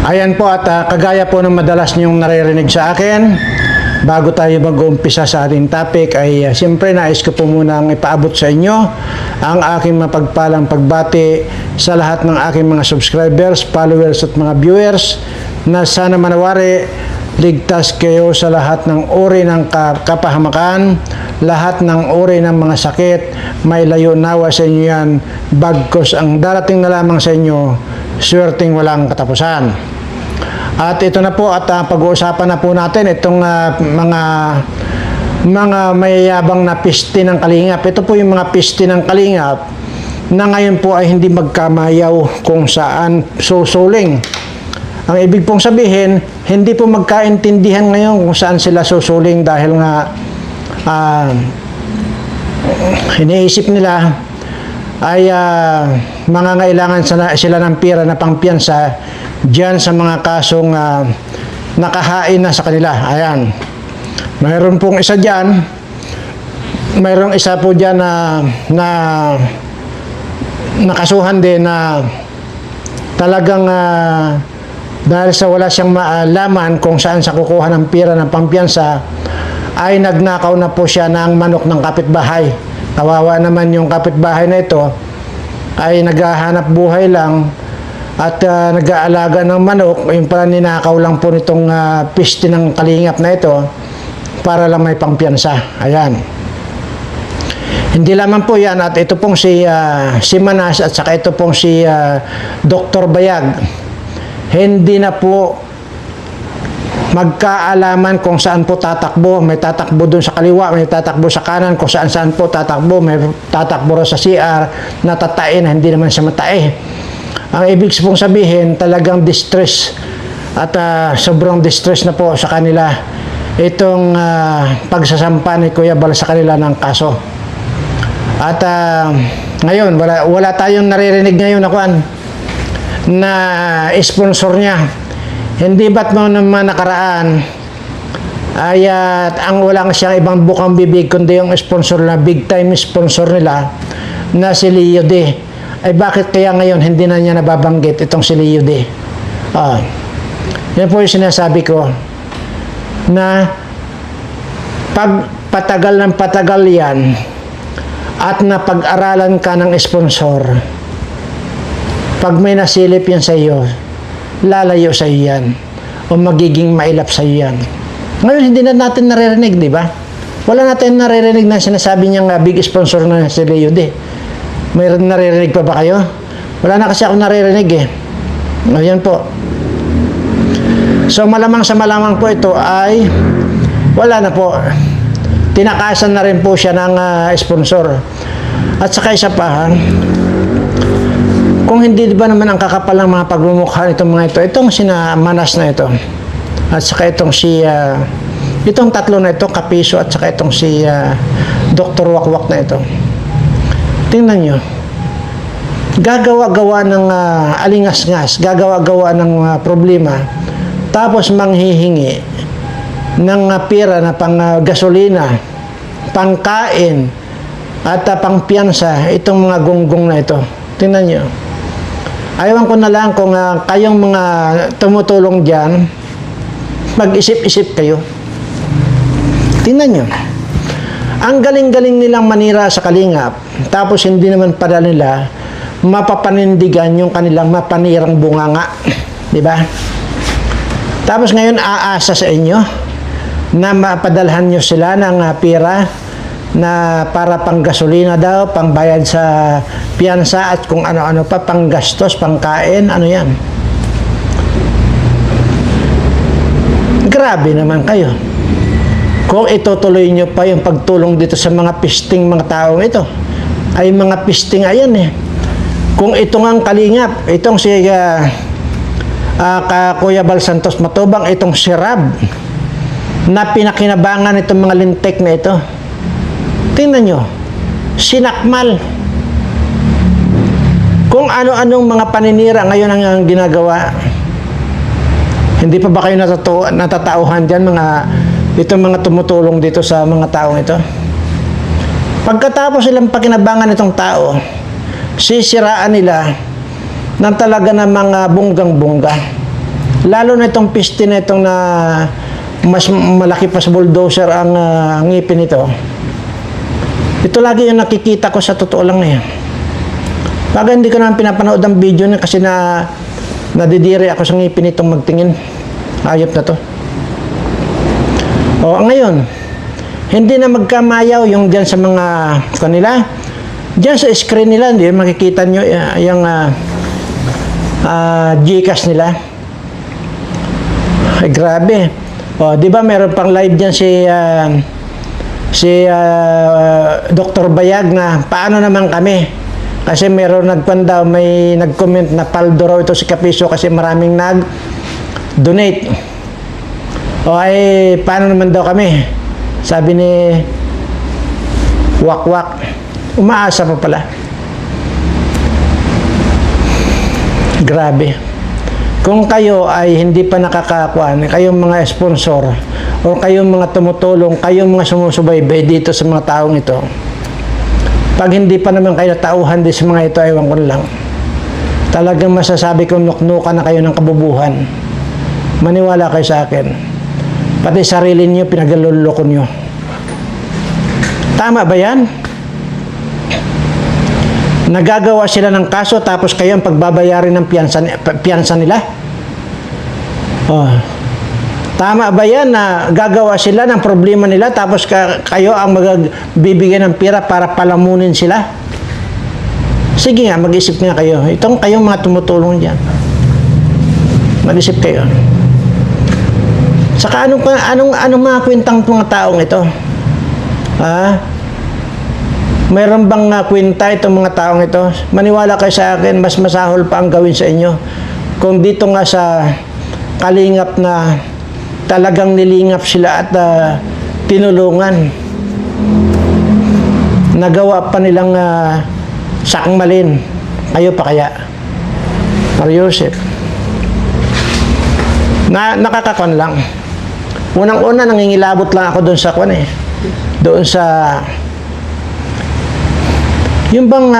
Ayan po at kagaya po ng madalas niyong naririnig sa akin, bago tayo mag-uumpisa sa ating topic ay siyempre nais ko po munang ipaabot sa inyo ang aking mapagpalang pagbati sa lahat ng aking mga subscribers, followers at mga viewers na sana manawari ligtas kayo sa lahat ng uri ng kapahamakan, lahat ng uri ng mga sakit, may layo nawa sa inyo yan, bagkos ang darating na lamang sa inyo, swerteng walang katapusan. At ito na po at pag-uusapan na po natin itong mga mayayabang na piste ng kalingap. Ito po yung mga piste ng kalingap na ngayon po ay hindi magkamayaw kung saan susuling. Ang ibig pong sabihin, hindi po magkaintindihan ngayon kung saan sila susuling dahil nga iniisip nila ay mangangailangan sila ng pera na pangpiyansa diyan sa mga kasong nakahain na sa kanila. Ayan. Mayroon pong isa diyan. Mayroong isa po diyan na nakasuhan din na talagang dahil sa wala siyang maalaman kung saan sa kukuha ng pera ng pampiyansa ay nagnakaw na po siya ng manok ng kapitbahay. Kawawa naman yung kapitbahay na ito ay naghahanap buhay lang at nag-aalaga ng manok, yung pala ninakaw lang po nitong piste ng kalingap na ito para lang may pampiyansa. Ayan. Hindi lamang po yan at ito pong si Manas at saka ito pong si Dr. Bayag. Hindi na po magkaalaman kung saan po tatakbo. May tatakbo doon sa kaliwa, may tatakbo sa kanan, kung saan po tatakbo. May tatakbo rin sa CR na tatain, hindi naman siya matae. Ang ibig pong sabihin, talagang distress at sobrang distress na po sa kanila itong pagsasampa ni Kuya Bal sa kanila ng kaso. At ngayon, wala tayong naririnig ngayon na sponsor niya. Hindi ba't mo naman nakaraan ay ang walang siyang ibang bukang bibig kundi yung sponsor na big time sponsor nila na si Leo D. Ay bakit kaya ngayon hindi na niya nababanggit itong si Leo D? Yan po yung sinasabi ko na pag patagal ng patagal yan at napag-aralan ka ng sponsor, pag may nasilip yan sa iyo, lalayo sa iyo yan o magiging mailap sa iyo yan. Ngayon hindi na natin naririnig, di ba? Wala natin naririnig na sinasabi niyang big sponsor na si Leo D. Mayroon naririnig pa ba kayo? Wala na kasi ako naririnig eh. Ayan po. So malamang sa malamang po ito ay wala na po. Tinakasan na rin po siya ng sponsor. At saka isa pa, kung hindi ba naman ang kakapal ng mga pagmumukha itong mga ito, itong sina Manas na ito, at saka itong itong tatlo na ito, Kapiso, at saka itong si Dr. Wakwak na ito. Tingnan nyo, gagawa-gawa ng alingas-ngas, gagawa-gawa ng problema, tapos manghihingi ng pera na pang gasolina, pangkain, at pangpiyansa itong mga gonggong na ito. Tingnan nyo. Ayawan ko na lang kung kayong mga tumutulong dyan, mag-isip-isip kayo. Tingnan nyo. Ang galing-galing nilang manira sa kalingap, tapos hindi naman pala nila mapapanindigan yung kanilang mapanirang bunganga. Di ba? Tapos ngayon aasa sa inyo na mapadalhan nyo sila ng pera na para pang gasolina daw, pang bayad sa piyansa at kung ano-ano pa, pang gastos, pang kain, ano yan. Grabe naman kayo. Kung itutuloy nyo pa yung pagtulong dito sa mga pisting mga taong ito, ay mga pisting ayan eh. Kung ito ngang kalingap, itong si Kuya Bal Santos Matubang, itong si Rab, na pinakinabangan itong mga lintek na ito. Tingnan nyo, sinakmal. Kung ano-anong mga paninira ngayon ang ginagawa, hindi pa ba kayo natatauhan dyan itong mga tumutulong dito sa mga taong ito? Pagkatapos silang pakinabangan itong tao, sisiraan nila ng talaga ng mga bunggang-bungga. Lalo na itong piste na itong na mas malaki pa sa bulldozer ang ngipin nito. Ito lagi yung nakikita ko, sa totoo lang eh. Baga hindi ko naman pinapanood ang video niya kasi nadidiri ako sa ngipin nitong magtingin. Ayop na to. O ngayon, hindi na magkamayaw yung dyan sa mga kanila. Dyan sa screen nila, hindi makikita nyo yung Gcash nila. Ay, grabe. O, di ba meron pang live dyan si Dr. Bayag na paano naman kami? Kasi meron may nag-comment na paldo raw ito si Kapiso kasi maraming nag-donate. O ay, paano naman daw kami? Sabi ni Wakwak. Umaasa pa pala. Grabe. Kung kayo ay hindi pa nakakakuan, kayong mga sponsor o kayong mga tumutulong, kayong mga sumusubaybay dito sa mga taong ito, pag hindi pa naman kayo natauhan din sa mga ito, ewan ko lang. Talagang masasabi kong nuknukan na kayo ng kabubuhan. Maniwala kayo sa akin. Pati sarili niyo, pinagluloko niyo. Tama ba yan? Nagagawa sila ng kaso tapos kayo ang pagbabayarin ng piyansa nila? Oh. Tama ba yan na gagawa sila ng problema nila tapos kayo ang magbibigyan ng pera para palamunin sila? Sige nga, mag-isip nga kayo. Itong kayong mga tumutulong dyan. Mag-isip kayo. Saka anong mga kwentang mga taong ito? Mayroon bang kwenta itong mga taong ito? Maniwala kayo sa akin, mas masahol pa ang gawin sa inyo. Kung dito nga sa kalingap na talagang nilingap sila at tinulungan. Nagawa pa nilang sakmalin. Kayo pa kaya? Mariusip. Nakakakon lang. Unang-una, nangingilabot lang ako doon sa doon sa yung bang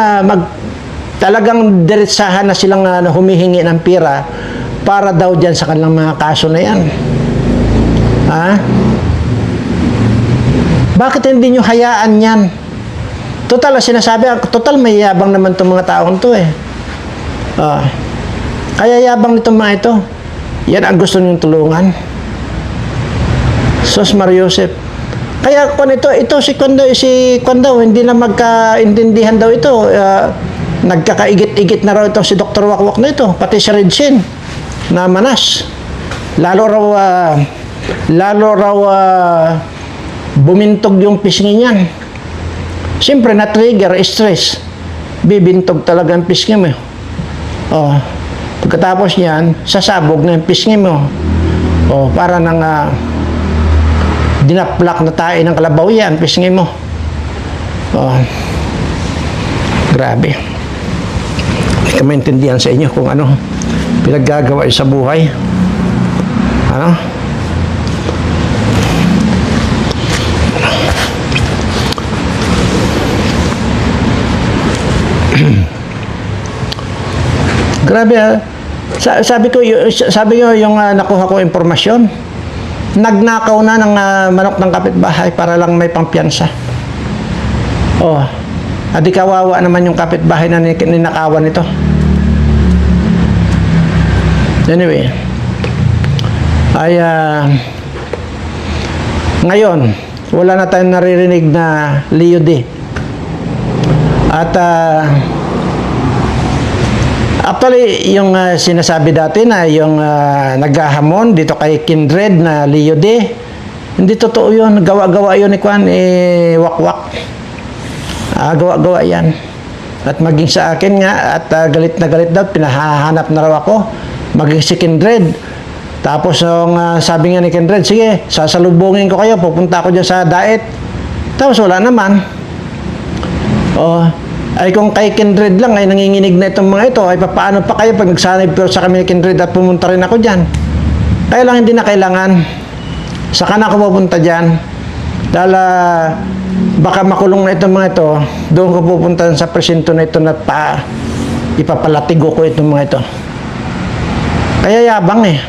talagang diretsahan na silang humihingi ng pera para daw dyan sa kanilang mga kaso na yan. Bakit hindi nyo hayaan yan? Total, sinasabi, total may yabang naman itong mga taong to eh. Kaya yabang nitong mga ito. Yan ang gusto nyo tulungan. Sos Mariusip. Kaya kung ito si Kwando, hindi na magkaintindihan daw ito. Nagkakaigit-igit na raw ito si Dr. Wakwak na ito, pati si Redsin na manas. Lalo raw bumintog yung pisngi niyan. Siyempre na-trigger, stress. Bibintog talaga ang pisngi mo. Pagkatapos niyan, sasabog na yung pisngi mo. Para nang dinaplak na tayo ng kalabaw yan, pisngi mo. Grabe. Hindi ka maintindihan sa inyo kung ano pinaggagawa sa buhay. Grabe sabi ko yung nakuha ko impormasyon. Nagnakaw na ng manok ng kapitbahay para lang may pampiyansa. Adi kawawa naman yung kapitbahay na ninakawan nito. Anyway, ngayon, wala na tayong naririnig na Leo D. At actually, yung sinasabi dati na yung naghahamon dito kay Kindred na Leo D, hindi totoo yun. Gawa-gawa yun ni Wakwak. Gawa-gawa yan. At maging sa akin nga, at galit na galit daw, pinahahanap na raw ako. Maging si Kindred. Tapos sabi nga ni Kindred, sige, sasalubungin ko kayo, pupunta ako dyan sa diet. Tapos wala naman. Ay kung kay Kindred lang ay nanginginig na itong mga ito, ay paano pa kayo pag nagsanib pero sa kami ni Kindred at pumunta rin ako dyan? Kaya lang hindi na kailangan. Saka na ako pupunta dyan. Dahil baka makulong na itong mga ito, doon ko pupunta sa presinto na ito na ipapalatigo ko itong mga ito. Kaya yabang eh.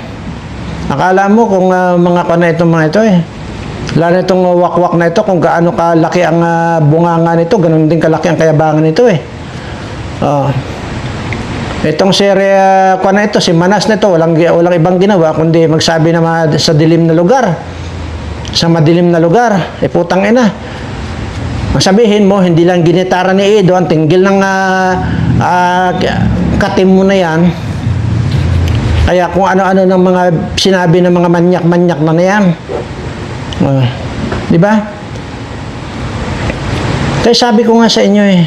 Akala mo kung mga na itong mga ito eh. Lalo itong wakwak na ito, kung gaano kalaki ang bunganga nito, ganun din kalaki ang kayabangan nito eh. Itong na ito, si Manas na ito, walang ibang ginawa, kundi magsabi na sa dilim na lugar. Sa madilim na lugar, putang ina. Masabihin mo, hindi lang ginitara ni Edo, ang tinggil ng katim mo na yan. Kaya kung ano-ano ng mga sinabi ng mga manyak-manyak na yan. Di ba? Kaya sabi ko nga sa inyo eh.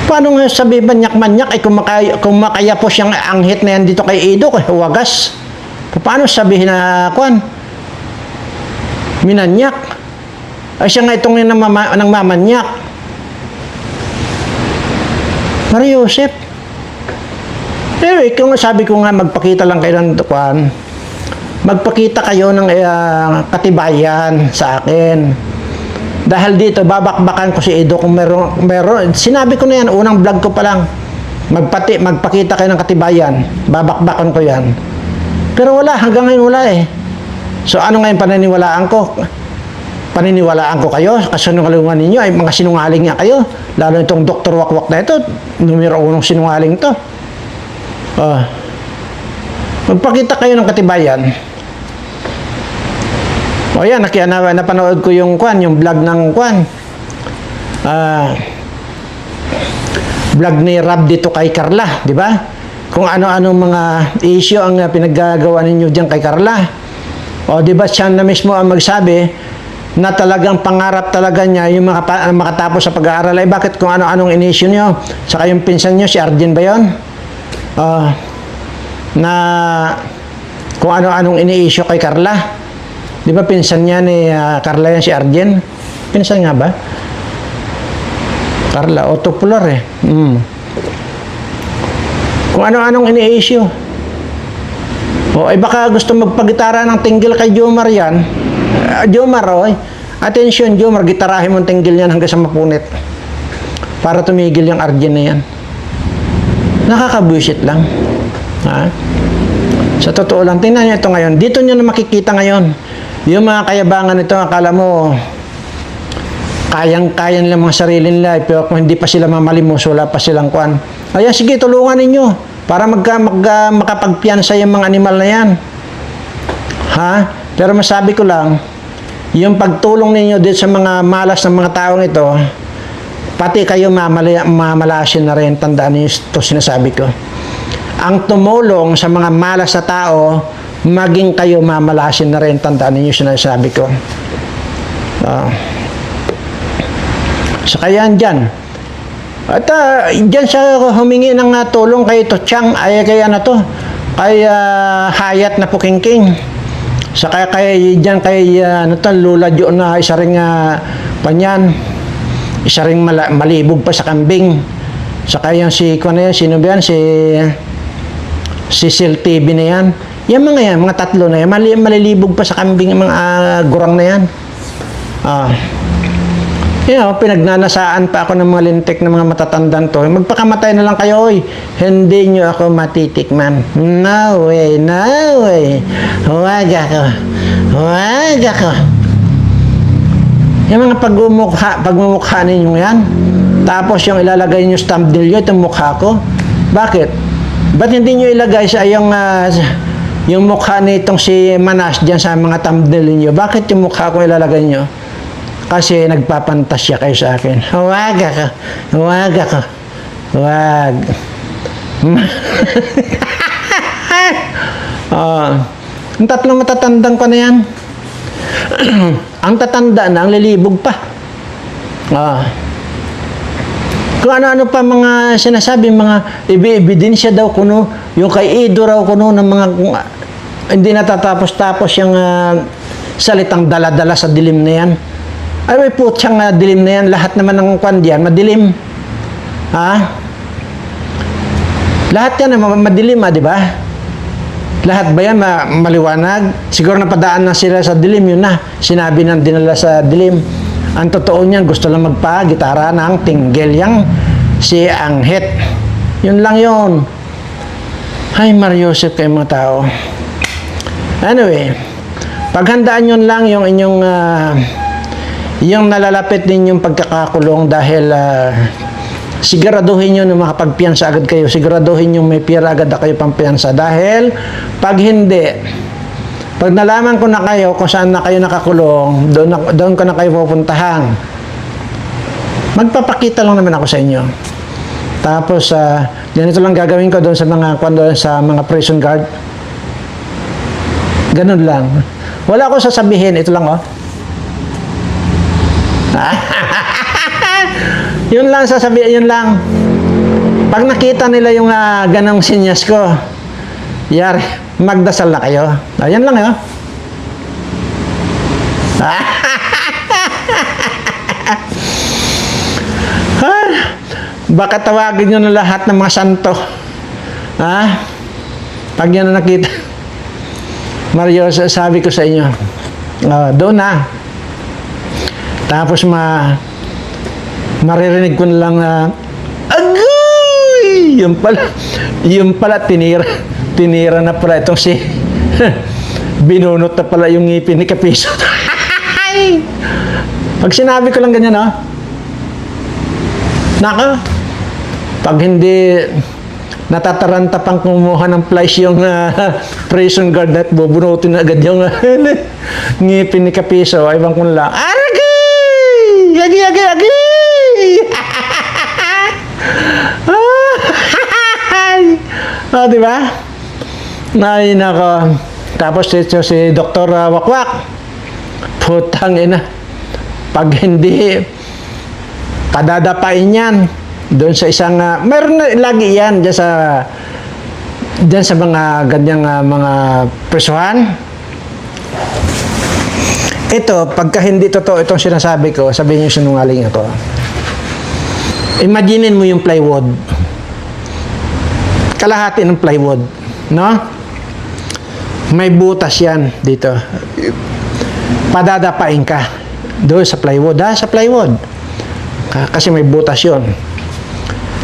Paano nga sabi manyak-manyak ay kung makayapos yung anghit na yan dito kay Edo, kay wagas. Paano sabihin na minanyak? Ay siya nga itong nang mamanyak. Maria Joseph. Pero kung sabi ko nga magpakita lang kayo ng magpakita kayo ng katibayan sa akin. Dahil dito babakbakan ko si Edo kung meron. Sinabi ko na yan unang vlog ko pa lang. Magpakita kayo ng katibayan. Babakbakan ko yan. Pero wala, hanggang ngayon wala eh. So ano ngayon paniniwalaan ko? Paniniwalaan ko kayo, kasinungalingan ninyo ay mga sinungaling nga kayo. Lalo itong Dr. Wakwak na ito, numero 1 sinungaling to. Magpakita kayo ng katibayan. O yan, napanood ko yung vlog ng vlog ni Rab dito kay Carla, di ba? Kung ano-ano mga issue ang pinaggagawa ninyo diyan kay Carla. O di ba siya na mismo ang magsabi na talagang pangarap talaga niya yung makatapos sa pag-aaral. Ay bakit kung ano-anong in-issue niyo? Saka yung pinsan niyo, si Arjen ba yun? Na kung ano-anong ini-issue kay Carla. Di ba pinsan niya ni Carla yan, si Arjen? Pinsan nga ba? Carla, Otopolor eh. Kung ano-anong ini-issue. O ay baka gusto magpagitara ng tinggil kay Jomar yan. Jomar, attention Jomar, gitarahin mo ang tinggil yan hanggang sa mapunit. Para tumigil yung Arjen na yan. Nakakabuisit lang. Sa totoo lang, tingnan nyo ito ngayon. Dito nyo na makikita ngayon. Yung mga kayabangan nito, akala mo, kayang-kaya nila mga sarili nila. Pero kung hindi pa sila mamalimos, wala pa silang kuan. Ayan, sige, tulungan ninyo para makapagpiyansa yung mga animal na yan. Pero masabi ko lang, yung pagtulong ninyo dito sa mga malas ng mga taong ito, pati kayo mamalasin na rin. Tandaan niyo ito sinasabi ko. Ang tumulong sa mga malas na tao, maging kayo mamalasin na rin. Tandaan niyo sinasabi ko. So kaya dyan. At dyan siya humingi ng tulong kay Tochang, ay kay Hayat na Pukingking. Saka kay Lula Jo na isa ring isa ring malibog pa sa kambing. Saka yung sino ba yan? Si Sil TV na yan. Yung mga tatlo na yan, malilibog pa sa kambing yung mga gurang na yan. Pinagnanasaan pa ako ng mga lintik ng mga matatandang to. Magpakamatay na lang kayo, oy. Hindi nyo ako matitikman. No way, no way. Huwag ako. Yung mga pagmumukha ninyo yan. Tapos yung ilalagay nyo sa thumbnail nyo, itong mukha ko. Bakit? Ba't hindi nyo ilagay sa yung mukha nitong si Manas dyan sa mga thumbnail nyo? Bakit yung mukha ko ilalagay nyo? Kasi nagpapantasya kayo sa akin. Huwag ako. Ang tatlong matatandang ko na yan. Ang tatanda na, ang lilibog pa. Kung ano-ano pa mga sinasabi, mga ebidensya daw kuno, yung kay Edo raw kuno ng mga hindi natatapos-tapos yung salitang dala-dala sa dilim na yan. Ay, may putyang dilim na yan. Lahat naman ng kwan diyan, madilim. Lahat yan, madilim, di ba? Lahat ba yan maliwanag? Siguro napadaan na sila sa dilim, yun na. Sinabi ng dinala sa dilim. Ang totoo niyan, gusto lang magpa-gitara ng tinggil yang si Anghit. Yun lang yun. Ay, Mariosep kayo mga tao. Anyway, paghandaan nyo lang yung inyong yung nalalapit ninyong pagkakakulong dahil siguraduhin nyo na makapagpiyansa agad kayo. Siguraduhin nyo may pira agad na kayo pampiyansa. Dahil pag hindi, pag nalaman ko na kayo kung saan na kayo nakakulong, doon ko na kayo pupuntahan. Magpapakita lang naman ako sa inyo. Tapos, ganito lang gagawin ko doon sa mga prison guard. Ganun lang. Wala akong sasabihin. Ito lang, oh. Yun lang sasabihin, yun lang. Pag nakita nila yung ganong sinyas ko, yari, magdasal na kayo. Ayan lang, oh. Baka tawagin nyo na lahat ng mga santo. Pag yun na nakita. Mario, sabi ko sa inyo, doon na. Tapos maririnig ko na lang agoy! Yung pala, tinira na pala itong si, binunot na pala yung ngipin ni Kapiso. Pag sinabi ko lang ganyan, naka, pag hindi natataranta pang kumuha ng flies yung prison guard at bubunutin na agad yung ngipin ni Kapiso, ay bang kung lang, aragay! Agi! Di ba? Ay, nako. Tapos ito si Dr. Wakwak. Putang ina. Pag hindi, padadapain yan. Doon sa isang, meron na lagi yan dyan sa mga ganyang mga presuhan. Ito, pagka hindi totoo itong sinasabi ko, sabihin niyo sinungaling ako. Imaginin mo yung plywood. Kalahati ng plywood, no? May butas yan dito. Padadapain ka doon sa plywood, sa plywood. Kasi may butas yun.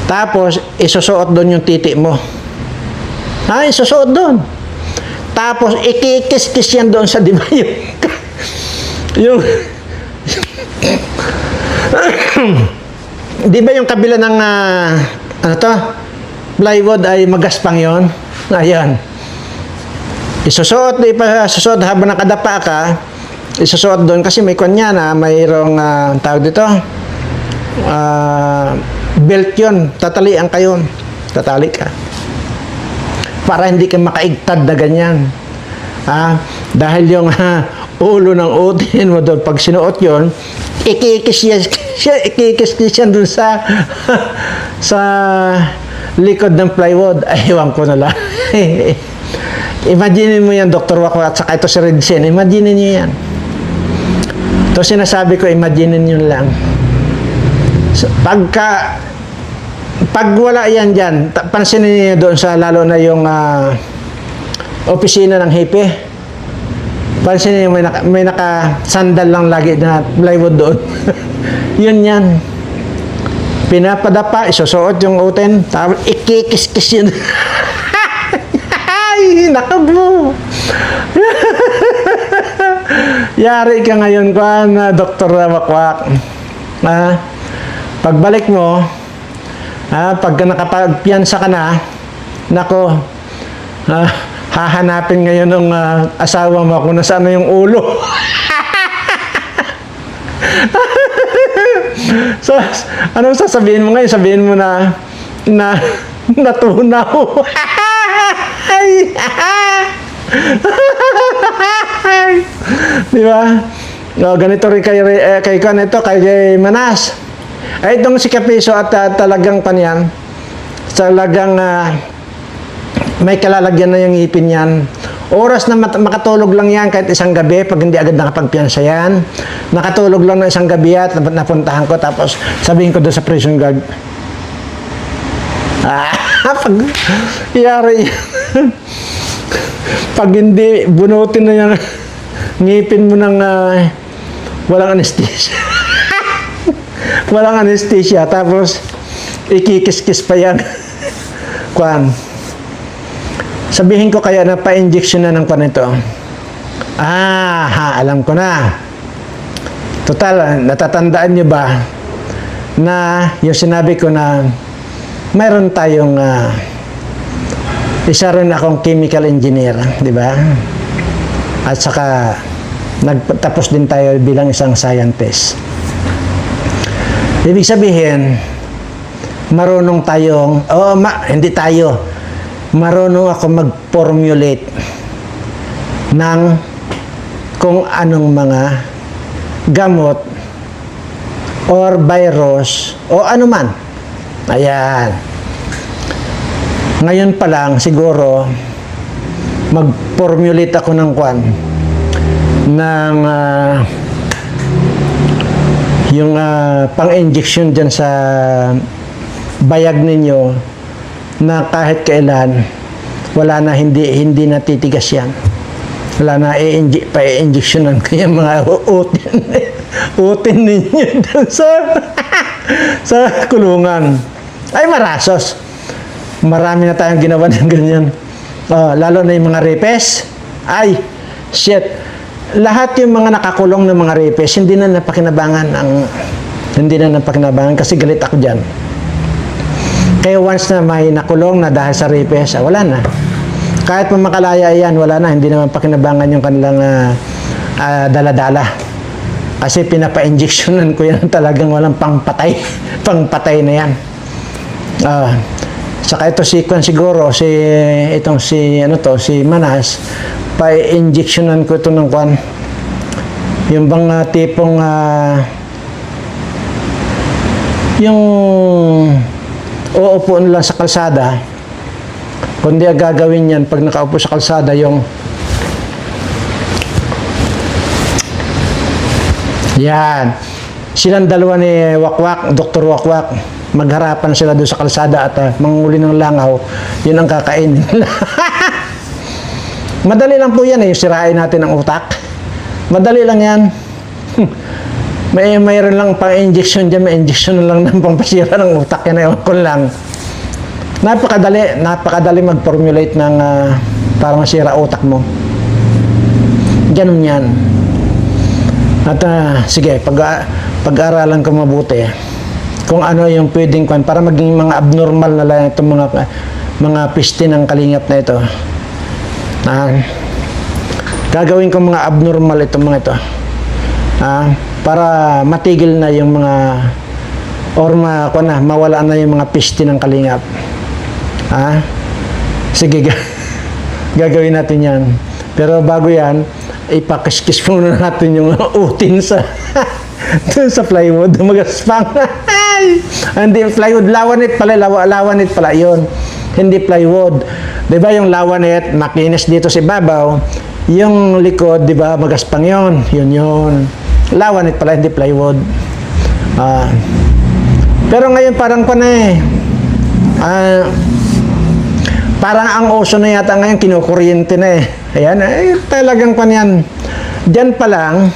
Tapos, isusuot doon yung titi mo. Isusuot doon. Tapos, ikikis-kis yan doon sa, di ba, yung di ba yung kabila ng, plywood ay magaspang yon. Ayan. Isusuot habang nakadapa ka, isusuot doon kasi may kanya na mayroong, tawag dito, belt yun, tatalian kayo. Tatali ka. Para hindi ka makaigtad na ganyan. Dahil yung ulo ng utin mo doon, pag sinuot yun, ikikis yan doon sa likod ng plywood. Ay, ewan ko na lang. Imaginin mo yan, Dr. Wako, at saka ito si Redsen. Imaginin nyo yan. Ito sinasabi ko, imaginin nyo lang. Pag wala yan dyan, pansinin niyo doon sa lalo na yung opisina ng hepe. Pansinin niyo may nakasandal lang lagi na plywood doon. Yun yan. Pinapadapa, isusuot yung utin, tapos ikikis-kis yun. Ay, nakabo. Yari ka ngayon Dr. Wakwak. Pagbalik mo, pagka nakapagpiyansa ka na, nako, hahanapin ngayon ng asawa mo kung nasaan na yung ulo. So, anong sasabihin mo ngayon? Sabihin mo na natunaw. Di ba? Ganito rin kay Manas. Ay, itong si Kapiso at talagang kanyan, talagang may kalalagyan na yung ipin yan. Oras na makatulog lang yan kahit isang gabi pag hindi agad nakapagpiyansa yan. Nakatulog lang na isang gabi at napuntahan ko tapos sabihin ko doon sa prison guard. Pag yari pag hindi bunutin na yan ngipin mo ng walang anesthesia. Walang anesthesia tapos ikikis-kis pa yan. Kwan. Sabihin ko kaya na pa-injection na ng panito. Alam ko na. Total, natatandaan nyo ba na yung sinabi ko na mayroon tayong isa rin akong chemical engineer, di ba? At saka nagtapos din tayo bilang isang scientist. Ibig sabihin, marunong tayong, hindi tayo, marunong ako mag-formulate ng kung anong mga gamot or virus o anuman. Ayan. Ngayon pa lang, siguro, mag-formulate ako ng yung pang-injection dyan sa bayag ninyo na kahit kailan wala na, hindi natitigas yan. Wala na, pa-injectionan ko yung mga utin ninyo dyan sa kulungan. Ay, marasos. Marami na tayong ginawa ng ganyan. Lalo na yung mga rapes. Ay, shit. Lahat yung mga nakakulong ng mga rapes, hindi na napakinabangan kasi galit ako dyan. Kaya once na may nakulong na dahil sa rapes, wala na. Kahit pa makalaya yan, wala na. Hindi naman pakinabangan yung kanilang dala-dala. Kasi pinapa-injectionan ko yan talagang walang pangpatay. Pangpatay na yan. Saka ito siguro, si Manas, pa-injectionan ko ito ng yung bang tipong, yung uupuan lang sa kalsada, kundi gagawin yan pag nakaupo sa kalsada, yung yan. Silang dalawa ni Wakwak, Dr. Wakwak, magharapan sila doon sa kalsada at manguli ng langaw, yun ang kakainin nila. Madali lang po yan sirain natin ang utak. Madali lang yan. Mayroon lang pang-injection dyan, may injection lang ng pampasira ng utak yan, ewan ko lang. Napakadali mag-formulate ng para masira utak mo. Ganun yan. At sige, pag-aralan ko mabuti kung ano yung pwedeng para maging mga abnormal na lang itong mga piste ng kalingap na ito. Gagawin ko mga abnormal itong mga ito. Para matigil na yung mga mawala na yung mga piste ng kalingap. Sige, gagawin natin yan. Pero bago yan, ipakiskis muna natin yung utin sa sa plywood, magaspang. Hindi plywood, lawanit pala yun. Hindi plywood. 'Di ba yung lawanit, makinis dito sa babaw, yung likod, 'di ba, magaspang yun. Yun. Lawanit pala, hindi plywood. Pero ngayon parang parang ang uso na yata ngayon, kinukuryente na Ayan, talagang yan. Diyan pa lang,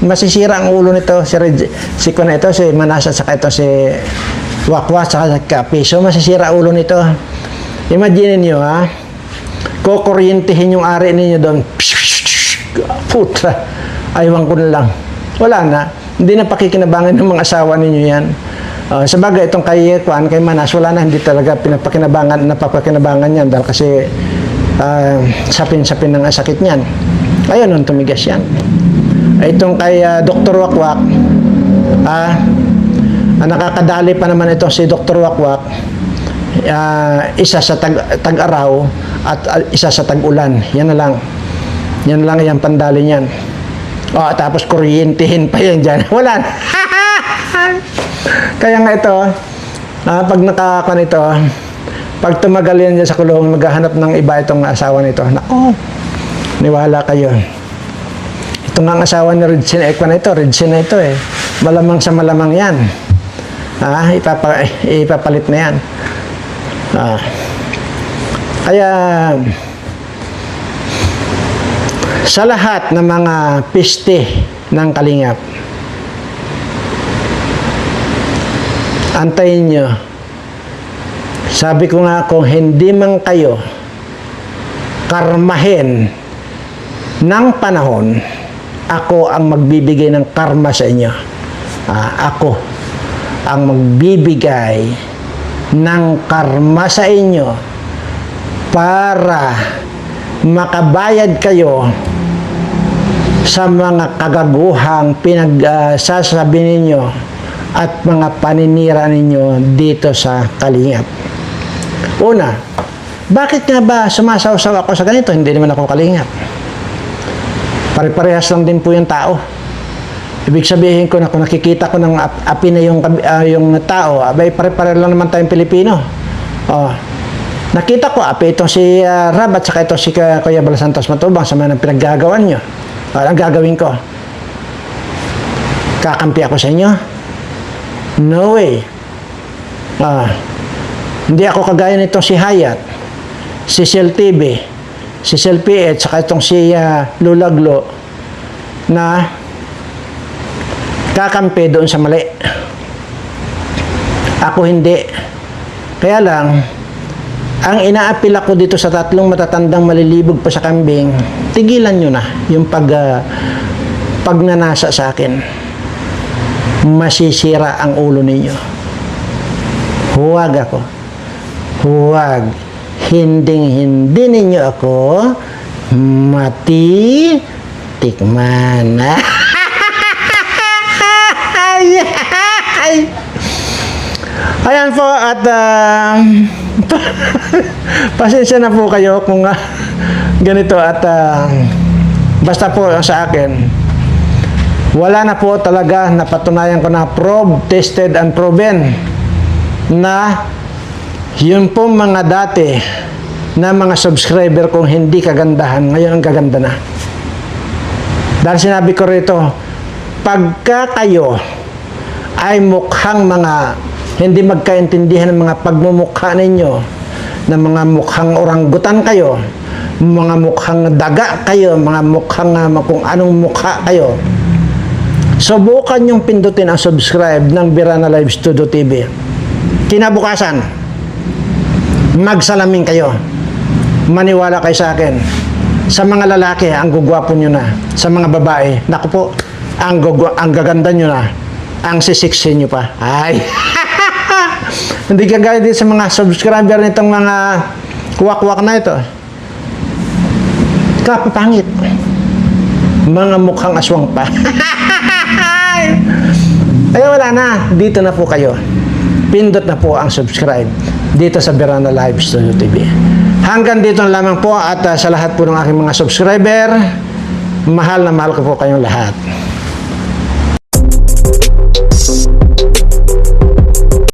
masisira ang ulo nito, si Manas, saka ito si Wakwa, saka Kapiso, masisira ulo nito. Imagine niyo, kukuryentehin yung ari ninyo doon. Putra, aywan ko na lang. Wala na, hindi na pakikinabangan ng mga asawa ninyo yan. Sa bagay, itong kay Manas, wala na, hindi talaga napapakinabangan yan dahil kasi sapin-sapin ng sakit niyan. Ayun, nung tumigas yan. Itong kay Dr. Wakwak, nakakadali pa naman ito si Dr. Wakwak, isa sa tag-araw at isa sa tag-ulan. Yan lang yung pandali niyan. Tapos kuryentehin pa yan dyan. Wala na. Kaya nga ito, pag nakakan ito, pag tumagal yan dyan sa kulong, maghahanap ng iba itong asawa nito. Nako, niwala kayo. Ito nga ang asawa ni Regine Ekwan na ito Malamang sa malamang yan. Ipapalit na yan. Kaya, sa lahat ng mga piste ng kalingap, antayin nyo. Sabi ko nga, kung hindi man kayo karmahin ng panahon, ako ang magbibigay ng karma sa inyo. Ako ang magbibigay ng karma sa inyo para makabayad kayo sa mga kagaguhang pinagsasabi ninyo at mga paninira ninyo dito sa Kalingap. Una, bakit nga ba sumasaw-saw ako sa ganito? Hindi naman ako Kalingap. Pare-parehas lang din po yung tao. Ibig sabihin ko na kung nakikita ko ng api na yung tao, abay pare-pareho lang naman tayong Pilipino. Nakita ko api itong si Rab at saka ito si Kuya Bala Santos Matubang sa mga pinaggagawan nyo. Ang gagawin ko? Kakampi ako sa inyo? No way. Hindi ako kagaya nitong si Hayat, si Cel TV, si Cel PH, saka itong si Lulaglo na kakampi doon sa mali. Ako hindi. Kaya lang, ang inaapil ako dito sa tatlong matatandang malilibog pa sa kambing, tigilan nyo na yung pagnanasa sa akin. Masisira ang ulo ninyo. Huwag ako. Huwag. Hinding-hindi ninyo ako matitikman. Ayan po at pasensya na po kayo kung ganito at basta po sa akin wala na po talaga, napatunayan ko na tested and proven na yun po mga dati na mga subscriber kung hindi kagandahan, ngayon ang gaganda na. Dahil sinabi ko rito, pagka kayo ay mukhang mga hindi magkaintindihan ng mga pagmumukha ninyo, na mga mukhang oranggutan kayo, mga mukhang daga kayo, mga mukhang kung anong mukha kayo, subukan yung pindutin ang subscribe ng Birana Live Studio TV. Kinabukasan, magsalamin kayo. Maniwala kayo sa akin. Sa mga lalaki, ang gugwapo nyo na. Sa mga babae, naku po, ang gaganda nyo na. Ang sisiksi nyo pa. Ay! Hindi kagaya din sa mga subscriber nitong mga kuwak-kuwak na ito. Kapapangit. Mga mukhang aswang pa. Ay, wala na. Dito na po kayo. Pindot na po ang subscribe dito sa Birana Live Studio TV. Hanggang dito na lamang po at sa lahat po ng aking mga subscriber, mahal na mahal ko po kayong lahat.